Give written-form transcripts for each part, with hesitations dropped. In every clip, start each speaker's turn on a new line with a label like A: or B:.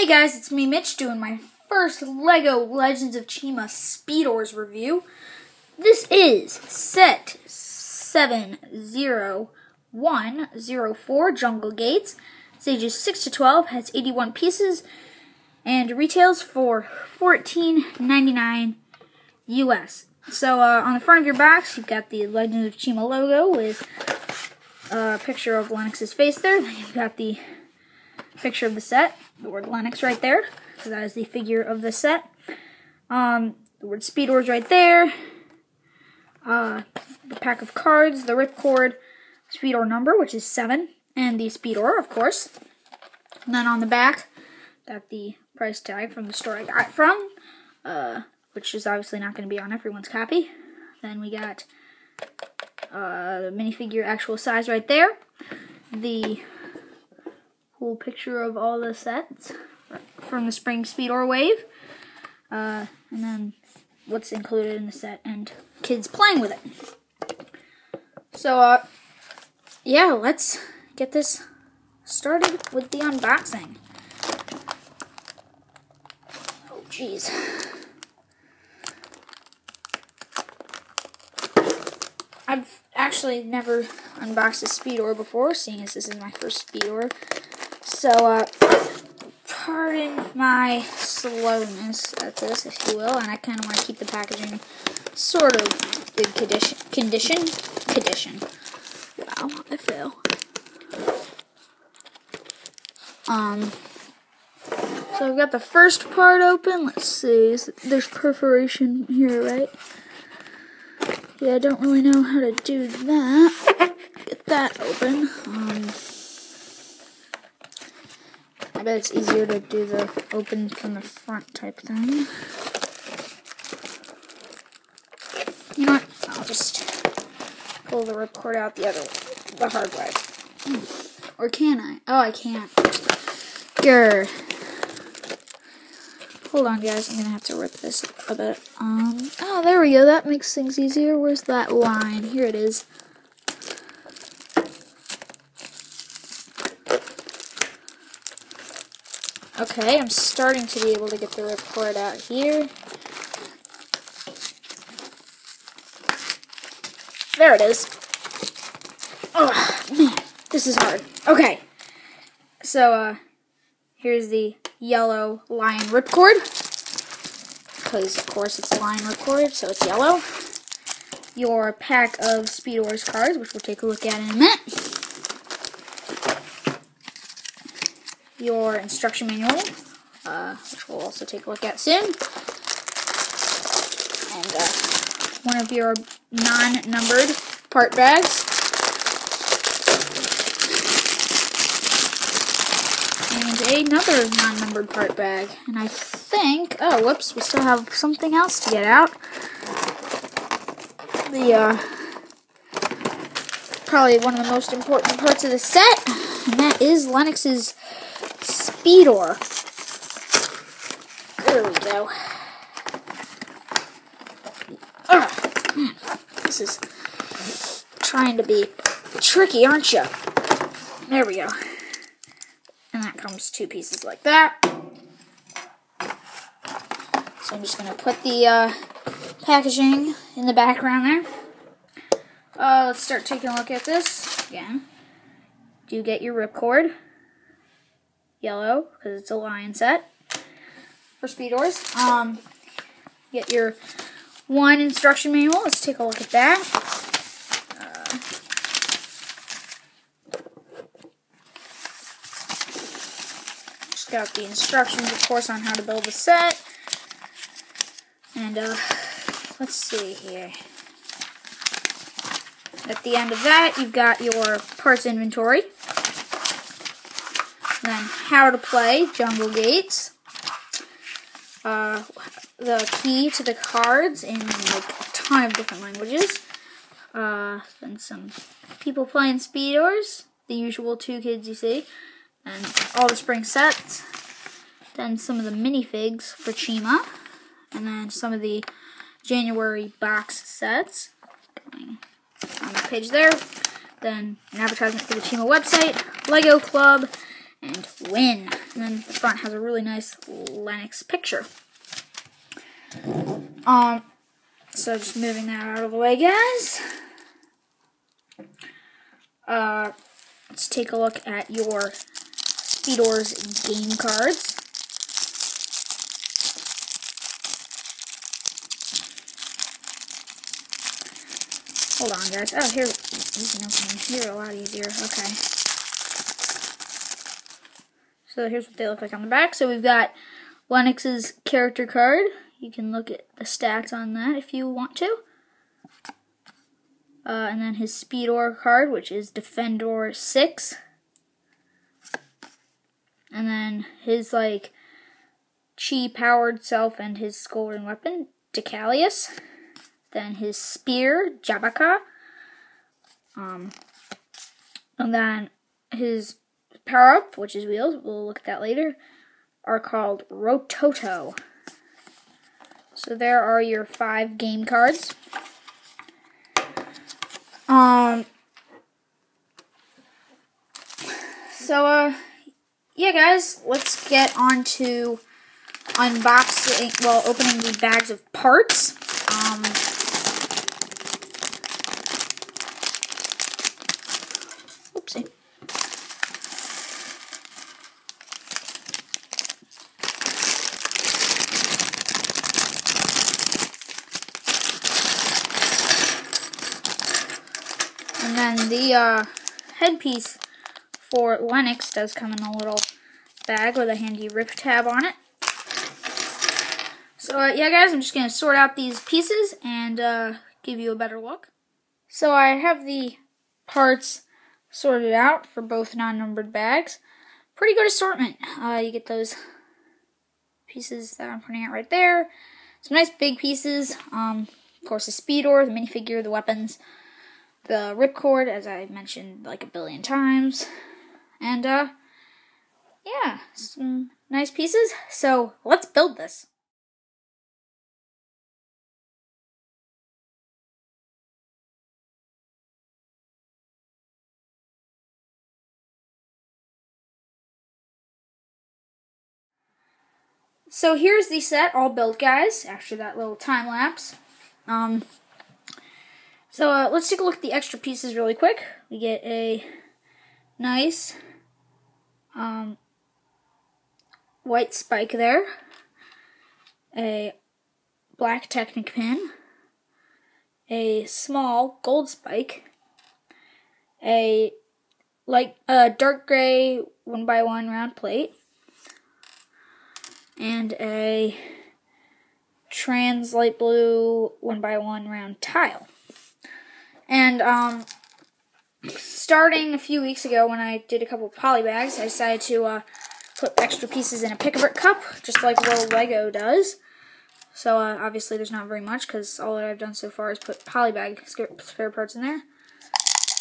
A: Hey guys, it's me, Mitch, doing my first LEGO Legends of Chima Speedors review. This is set 70104 Jungle Gates. It's ages 6 to 12, has 81 pieces, and retails for $14.99 US. So on the front of your box, you've got the Legends of Chima logo with a picture of Lennox's face there. Then you've got the picture of the set, the word Lennox right there, so that is the figure of the set. The word Speedors right there, the pack of cards, the ripcord, Speedor number, which is 7, and the Speedor, of course. And then on the back, got the price tag from the store I got it from, which is obviously not going to be on everyone's copy. Then we got the minifigure actual size right there, the cool picture of all the sets from the Spring Speedor Wave, and then what's included in the set and kids playing with it. So, yeah, let's get this started with the unboxing. Oh, jeez. I've actually never unboxed a Speedor before, seeing as this is my first Speedor. So, pardon my slowness at this, if you will, and I kind of want to keep the packaging sort of good condition. Wow, I fail. So I've got the first part open. Let's see, there's perforation here, right? Yeah, I don't really know how to do that. Get that open. I bet it's easier to do the open from the front type thing. You know what? I'll just pull the ripcord out the hard way. Or can I? Oh, I can't. Grr. Hold on, guys. I'm gonna have to rip this a bit. Oh, there we go. That makes things easier. Where's that line? Here it is. Okay, I'm starting to be able to get the ripcord out here. There it is. Oh, man, this is hard. Okay, so, here's the yellow lion ripcord, because, of course, it's a lion ripcord, so it's yellow. Your pack of Speedors cards, which we'll take a look at in a minute. Your instruction manual, which we'll also take a look at soon, and one of your non-numbered part bags, and another non-numbered part bag, and I think, oh, whoops, we still have something else to get out. Probably one of the most important parts of the set, and that is Lennox's Speedor. There we go. This is trying to be tricky, aren't you? There we go. And that comes 2 pieces like that. So I'm just going to put the packaging in the background there. Let's start taking a look at this again. Do you get your ripcord? Yellow, because it's a lion set for Speedors. Get your one instruction manual. Let's take a look at that. Just got the instructions, of course, on how to build the set. And let's see here. At the end of that, you've got your parts inventory. Then how to play Jungle Gates. The key to the cards in like a ton of different languages. Then some people playing Speedors, the usual 2 kids you see, and all the spring sets. Then some of the minifigs for Chima, and then some of the January box sets. Going on that page there. Then an advertisement for the Chima website, Lego Club, and win. And then the front has a really nice Lennox picture. So just moving that out of the way, guys. Let's take a look at your Speedor's game cards. Hold on, guys. Oh, here, you can open them. Here, a lot easier. Okay. So here's what they look like on the back. So we've got Lennox's character card. You can look at the stats on that if you want to. And then his Speedor card, which is Defendor 6. And then his, like, Chi-powered self and his Skullring weapon, Decalius. Then his Spear, Jabaka. And then his power-up, which is wheels, we'll look at that later, are called Rototo. So there are your 5 game cards. Yeah, guys, let's get on to unboxing, well, opening the bags of parts. Oopsie. And then the headpiece for Lennox does come in a little bag with a handy rip tab on it. So yeah, guys, I'm just going to sort out these pieces and give you a better look. So I have the parts sorted out for both non-numbered bags. Pretty good assortment. You get those pieces that I'm putting out right there. Some nice big pieces. Of course, the Speedor, the minifigure, the weapons, the ripcord, as I mentioned like a billion times. And yeah, some nice pieces. So let's build this. So here's the set all built, guys, after that little time lapse. So let's take a look at the extra pieces really quick. We get a nice white spike there, a black Technic pin, a small gold spike, a dark gray 1x1 round plate, and a trans light blue 1x1 round tile. And starting a few weeks ago when I did a couple poly bags, I decided to put extra pieces in a pick-a-brick cup, just like Little Lego does. So obviously there's not very much because all that I've done so far is put poly bag spare parts in there.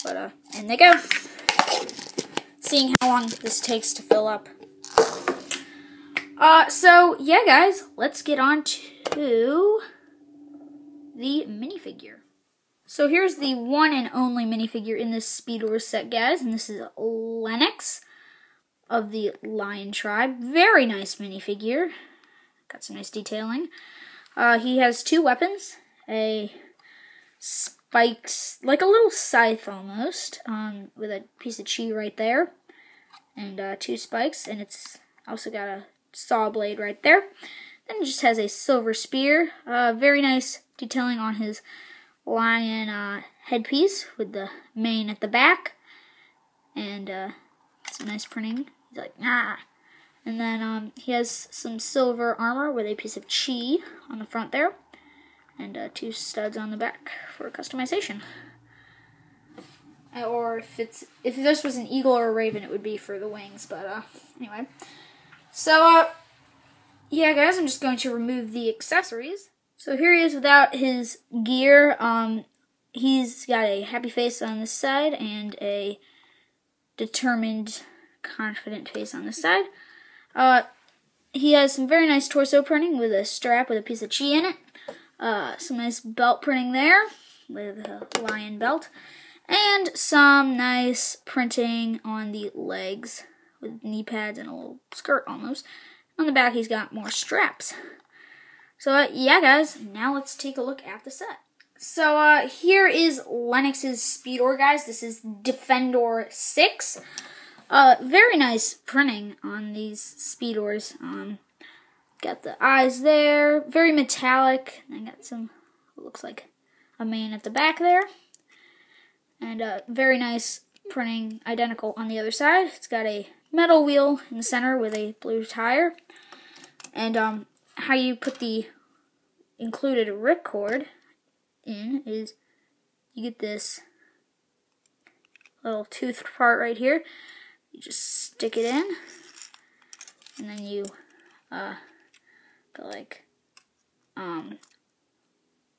A: But in they go. Seeing how long this takes to fill up. So yeah, guys, let's get on to the minifigure. So here's the one and only minifigure in this Speedor set, guys, and this is Lennox of the Lion Tribe. Very nice minifigure. Got some nice detailing. He has 2 weapons, a spikes, like a little scythe almost, with a piece of chi right there, and 2 spikes, and it's also got a saw blade right there. Then it just has a silver spear. Very nice detailing on his lion headpiece with the mane at the back, and some nice printing. He's like, ah. And then he has some silver armor with a piece of chi on the front there, and 2 studs on the back for customization. Or if this was an eagle or a raven, it would be for the wings. But anyway, so yeah, guys, I'm just going to remove the accessories. So here he is without his gear. He's got a happy face on this side and a determined, confident face on this side. He has some very nice torso printing with a strap with a piece of chi in it. Some nice belt printing there with a lion belt. And some nice printing on the legs with knee pads and a little skirt almost. On the back, he's got more straps. So, yeah, guys, now let's take a look at the set. So, here is Lennox's Speedor, guys. This is Defendor 6. Very nice printing on these Speedors. Got the eyes there, very metallic. I got some, looks like a mane at the back there. And very nice printing, identical on the other side. It's got a metal wheel in the center with a blue tire. And how you put the included ripcord in is you get this little tooth part right here. You just stick it in, and then you go like, what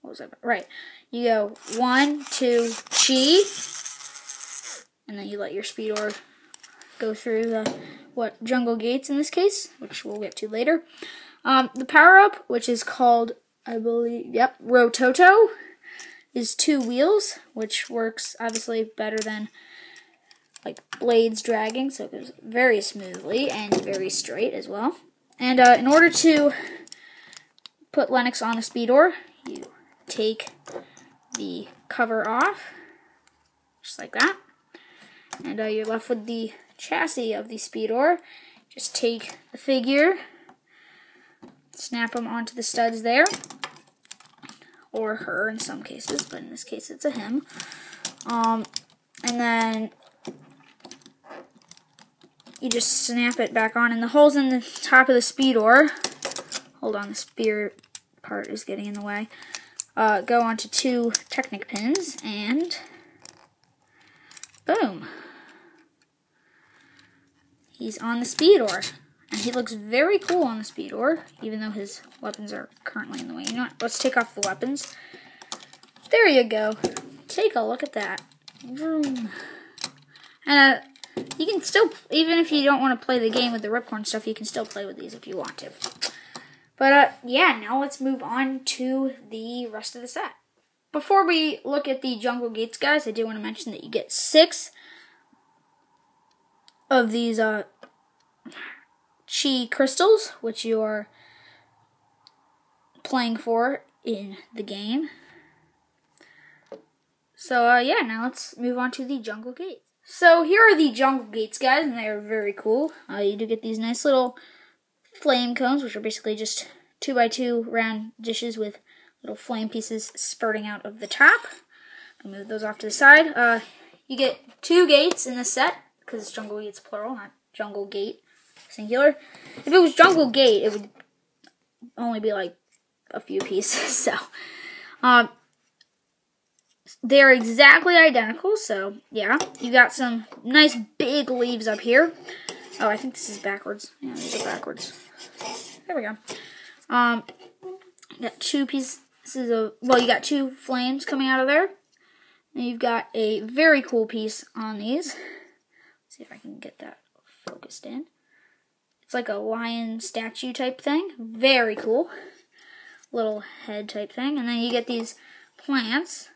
A: was that? Right. You go 1, 2, chi, and then you let your Speedor go through the, jungle gates in this case, which we'll get to later. The power-up, which is called, I believe, yep, Rototo, is 2 wheels, which works obviously better than like blades dragging, so it goes very smoothly and very straight as well. And in order to put Lennox on the Speedor, you take the cover off, just like that. And you're left with the chassis of the Speedor. Just take the figure, snap them onto the studs there, or her in some cases, but in this case it's a him. And then you just snap it back on, and the holes in the top of the Speedor, hold on, the spear part is getting in the way, go onto 2 Technic pins, and boom. He's on the Speedor, and he looks very cool on the Speedor, even though his weapons are currently in the way. You know what? Let's take off the weapons. There you go. Take a look at that. Vroom. And you can still, even if you don't want to play the game with the ripcord stuff, you can still play with these if you want to. But yeah, now let's move on to the rest of the set. Before we look at the jungle gates, guys, I do want to mention that you get 6 of these chi crystals, which you are playing for in the game. So yeah, now let's move on to the jungle gates. So here are the jungle gates, guys, and they are very cool. You do get these nice little flame cones, which are basically just 2x2 round dishes with little flame pieces spurting out of the top. I'll move those off to the side. You get 2 gates in this set, because it's jungle gates plural, not jungle gate singular. If it was jungle gate, it would only be like a few pieces. So they're exactly identical. So yeah, you got some nice big leaves up here. Oh, I think this is backwards. Yeah, these are backwards. There we go. You got 2 pieces of, well, you got 2 flames coming out of there. And you've got a very cool piece on these. Let's see if I can get that focused in. It's like a lion statue type thing. Very cool. Little head type thing. And then you get these plants,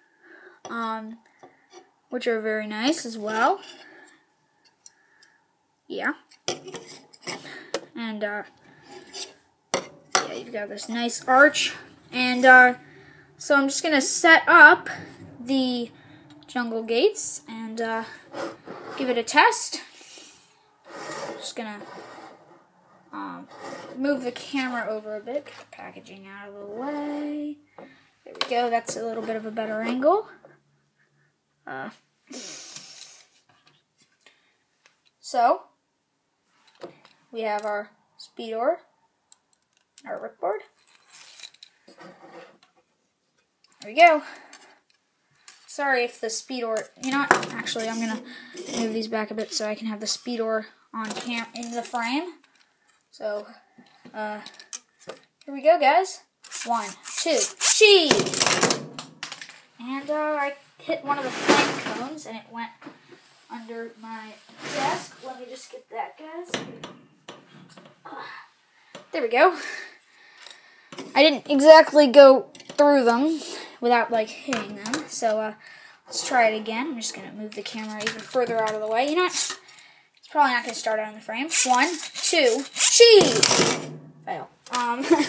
A: which are very nice as well. Yeah. And, yeah, you've got this nice arch. And, so I'm just going to set up the jungle gates and, give it a test. Just going to move the camera over a bit, get the packaging out of the way. There we go, that's a little bit of a better angle. So, we have our Speedor, our ripcord. There we go. Sorry if the Speedor, you know what, actually I'm going to move these back a bit so I can have the Speedor on cam in the frame. So, here we go, guys. 1, 2, chi! And I hit one of the flame cones and it went under my desk. Let me just get that, guys. There we go. I didn't exactly go through them without, like, hitting them. So, let's try it again. I'm just going to move the camera even further out of the way. You know what? It's Probably not going to start out in the frame. 1, 2, cheese! Fail. I'm going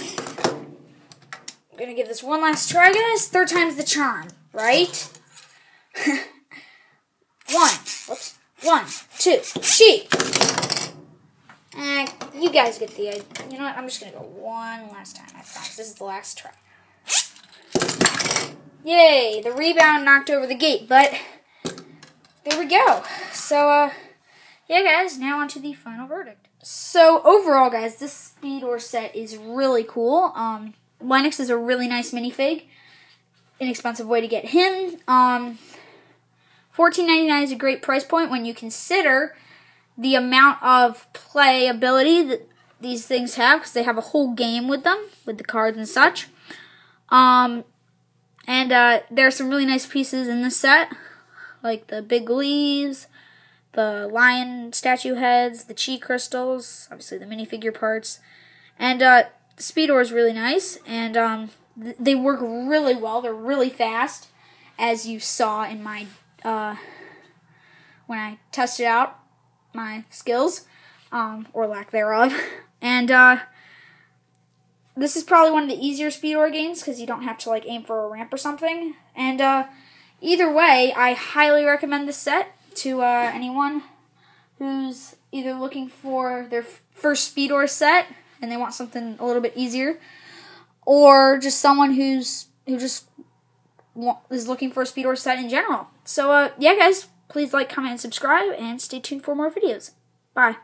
A: to give this one last try, guys. Third time's the charm, right? 1, 2, cheese! You guys get the idea. You know what? I'm just going to go one last time. I promise. This is the last try. Yay! The rebound knocked over the gate, but there we go. So, yeah, guys, now on to the final verdict. So, overall, guys, this Speedor set is really cool. Lennox is a really nice minifig. Inexpensive way to get him. $14.99 is a great price point when you consider the amount of playability that these things have, because they have a whole game with them, with the cards and such. And there are some really nice pieces in this set, like the big leaves, the lion statue heads, the chi crystals, obviously the minifigure parts. And Speedor is really nice, and they work really well. They're really fast, as you saw in my when I tested out my skills, or lack thereof. And this is probably one of the easier Speedor games, because you don't have to like aim for a ramp or something. And either way, I highly recommend this set to anyone who's either looking for their first Speedor set and they want something a little bit easier, or just someone who just is looking for a Speedor set in general. So yeah, guys, please like, comment, and subscribe, and stay tuned for more videos. Bye.